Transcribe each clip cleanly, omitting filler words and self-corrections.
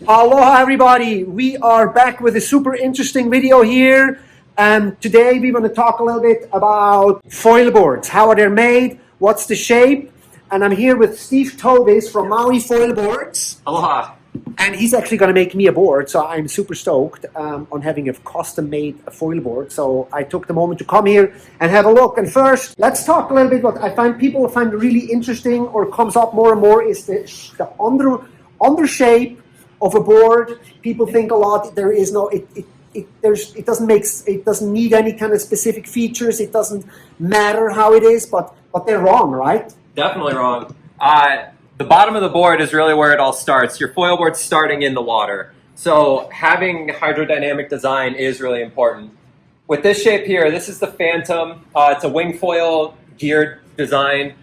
Aloha everybody, we are back with a super interesting video here. Today we want to talk a little bit about foil boards. How are they made? What's the shape? And I'm here with Steve Tobis from Maui Foil Boards. Aloha. And he's actually going to make me a board, so I'm super stoked on having a custom-made foil board. So I took the moment to come here and have a look. And first, let's talk a little bit what I find people find really interesting or comes up more and more is the under shape of a board. People think a lot. There is no it doesn't need any kind of specific features. It doesn't matter how it is, but they're wrong, right? Definitely wrong. The bottom of the board is really where it all starts. Your foil board's starting in the water. So having hydrodynamic design is really important. With this shape here, this is the Phantom. It's a Wingfoil geared design.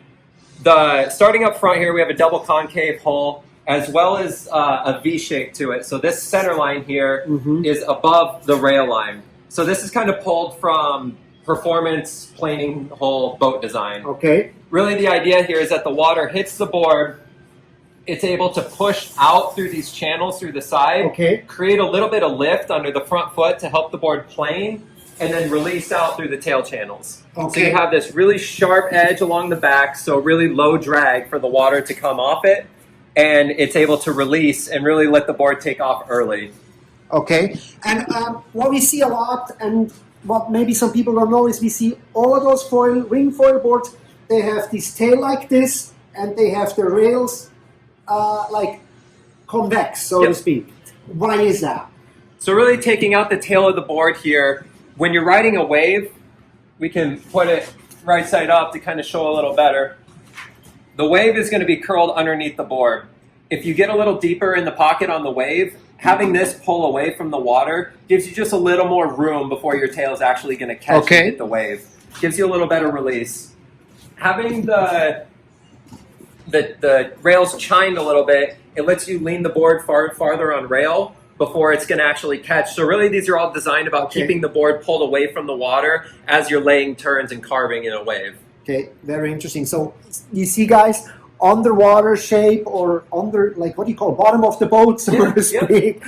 Starting up front here, we have a double concave hull, as well as a V shape to it. So this center line here is above the rail line. So this is kind of pulled from performance planing hull boat design. Okay. Really the idea here is that the water hits the board, it's able to push out through these channels through the side, create a little bit of lift under the front foot to help the board plane, and then release out through the tail channels. So you have this really sharp edge along the back, so really low drag for the water to come off it, and it's able to release and really let the board take off early. Okay, and what we see a lot, and what maybe some people don't know, is we see all of those Wingfoil boards, they have this tail like this, and they have the rails like convex, so to speak. Why is that? So really taking out the tail of the board here, when you're riding a wave, we can put it right side up to kind of show a little better. The wave is going to be curled underneath the board. If you get a little deeper in the pocket on the wave, having this pull away from the water gives you just a little more room before your tail is actually going to catch and hit the wave. Gives you a little better release. Having the rails chined a little bit, it lets you lean the board farther on rail before it's going to actually catch. So really these are all designed about keeping the board pulled away from the water as you're laying turns and carving in a wave. Okay, very interesting. So you see, guys, underwater shape or under, like what do you call, bottom of the boat, so to speak.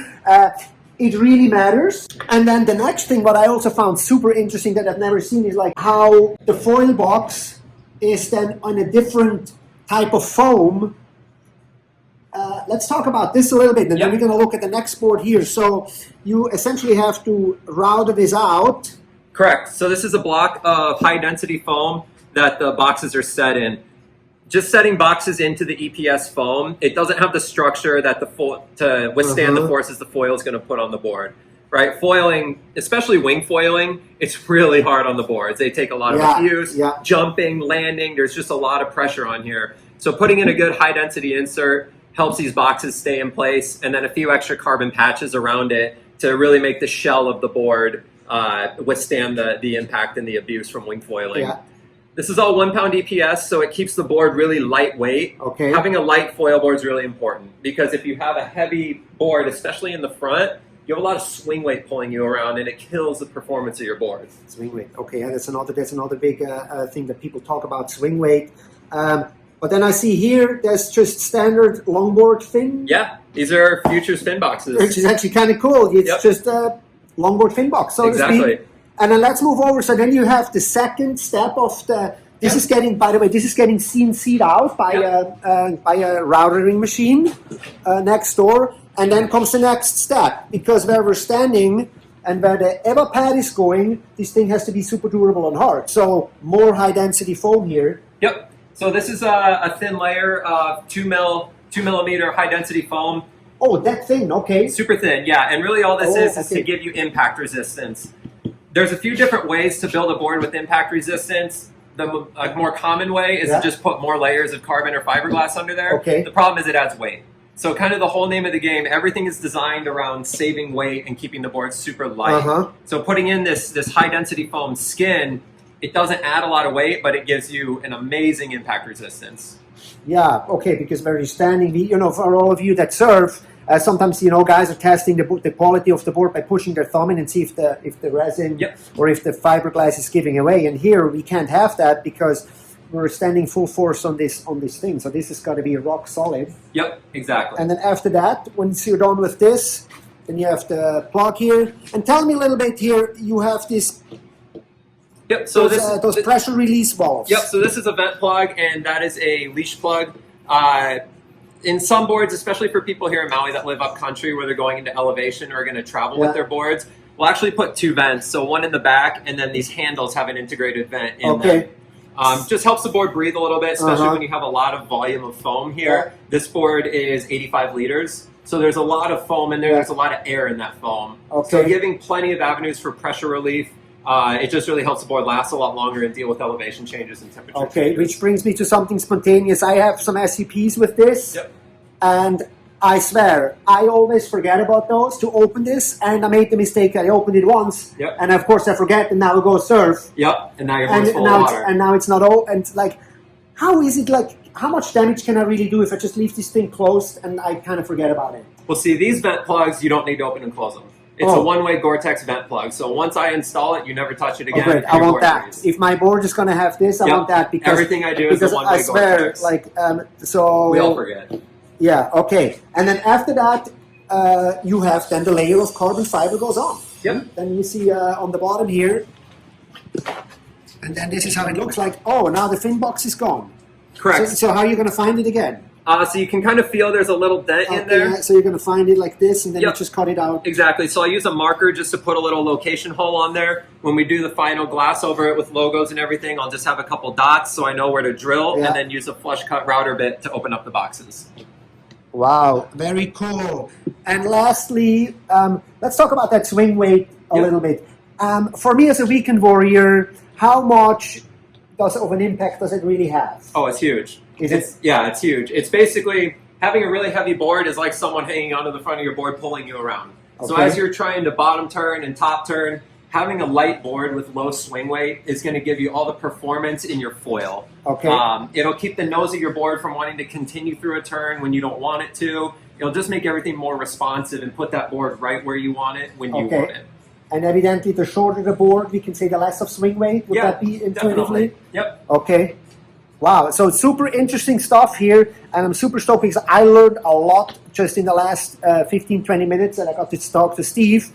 It really matters. And then the next thing, what I also found super interesting that I've never seen is like how the foil box is then on a different type of foam. Let's talk about this a little bit, and then we're going to look at the next board here. So you essentially have to router this out. Correct. So this is a block of high density foam that the boxes are set in. Just setting boxes into the EPS foam, it doesn't have the structure that to withstand the forces the foil is going to put on the board. Right? Foiling, especially wing foiling, it's really hard on the boards. They take a lot of abuse, jumping, landing. There's just a lot of pressure on here. So putting in a good high density insert helps these boxes stay in place, and then a few extra carbon patches around it to really make the shell of the board withstand the impact and the abuse from wing foiling. This is all 1 pound EPS, so it keeps the board really lightweight. Having a light foil board is really important because if you have a heavy board, especially in the front, you have a lot of swing weight pulling you around, and it kills the performance of your board. Swing weight. Okay, that's another big thing that people talk about, swing weight. But then I see here, there's just standard longboard fin. Yeah, these are future fin boxes. Which is actually kind of cool. It's just a longboard fin box, so to speak. And then let's move over. So then you have the second step of the. This is getting, by the way, this is getting CNC'd out by a routering machine next door. And then comes the next step, because where we're standing and where the EVA pad is going, this thing has to be super durable and hard. So more high density foam here. Yep. So this is a thin layer of 2 millimeter high density foam. Oh, that thin, okay. Super thin, yeah. And really all this is to give you impact resistance. There's a few different ways to build a board with impact resistance. The more common way is to just put more layers of carbon or fiberglass under there. The problem is it adds weight. So kind of the whole name of the game, everything is designed around saving weight and keeping the board super light. So putting in this high density foam skin, it doesn't add a lot of weight, but it gives you an amazing impact resistance. Yeah, okay, because where you're standing, you know, for all of you that surf, sometimes, you know, guys are testing the quality of the board by pushing their thumb in and see if the resin or if the fiberglass is giving away. And here we can't have that because we're standing full force on this thing. So this has got to be rock solid. Yep, exactly. And then after that, once you're done with this, then you have the plug here. And tell me a little bit here. You have this. Yep. So those pressure release valves. Yep. So this is a vent plug, and that is a leash plug. In some boards, especially for people here in Maui that live up country where they're going into elevation or are going to travel with their boards, we'll actually put two vents. So one in the back, and then these handles have an integrated vent in them. Just helps the board breathe a little bit, especially when you have a lot of volume of foam here. This board is 85 liters. So there's a lot of foam in there. There's a lot of air in that foam. So giving plenty of avenues for pressure relief. It just really helps the board last a lot longer and deal with elevation changes and temperature changes. Which brings me to something spontaneous. I have some SCPs with this, and I swear, I always forget about those to open this, and I made the mistake. I opened it once, and of course I forget, and now I go surf. And now your board's full of water. And now it's not all. And like, how is it like? How much damage can I really do if I just leave this thing closed and I kind of forget about it? Well, see, these vent plugs, you don't need to open and close them. It's a one-way Gore-Tex vent plug. So once I install it, you never touch it again. Great. I want that. If my board is going to have this, I want that because everything I do is a one-way Gore-Tex. So we all forget. Yeah. Okay. And then after that, you have then the layer of carbon fiber goes on. Then you see on the bottom here, and then this is how it looks like. Oh, now the fin box is gone. Correct. So how are you going to find it again? So you can kind of feel there's a little dent in there. So you're going to find it like this, and then you just cut it out. Exactly. So I use a marker just to put a little location hole on there. When we do the final glass over it with logos and everything, I'll just have a couple dots so I know where to drill, and then use a flush cut router bit to open up the boxes. Wow, very cool. And lastly, let's talk about that swing weight a little bit. For me as a weekend warrior, how much of an impact does it really have? Oh, it's huge. Yeah, it's huge. It's basically having a really heavy board is like someone hanging onto the front of your board pulling you around. So as you're trying to bottom turn and top turn, having a light board with low swing weight is going to give you all the performance in your foil. It'll keep the nose of your board from wanting to continue through a turn when you don't want it to. It'll just make everything more responsive and put that board right where you want it when you want it. And evidently, the shorter the board, we can say the less of swing weight. Would that be intuitively? Definitely. Okay. Wow. So it's super interesting stuff here. And I'm super stoked because I learned a lot just in the last 15, 20 minutes that I got to talk to Steve.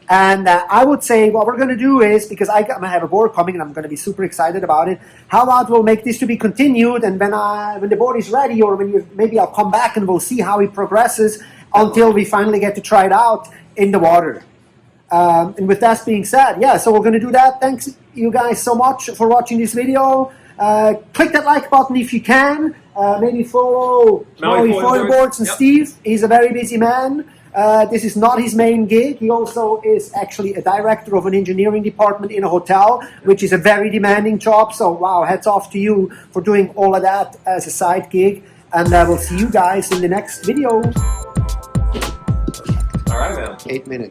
And I would say what we're going to do is, because I'm going to have a board coming and I'm going to be super excited about it, how about we'll make this to be continued, and when the board is ready, or maybe I'll come back and we'll see how it progresses until we finally get to try it out in the water. And with that being said, so we're going to do that. Thanks you guys so much for watching this video. Click that like button if you can. Maybe follow Maui Foil Boards and Steve. He's a very busy man. This is not his main gig. He also is actually a director of an engineering department in a hotel, which is a very demanding job. So wow, hats off to you for doing all of that as a side gig. And we'll see you guys in the next video. All right, man. 8 minutes.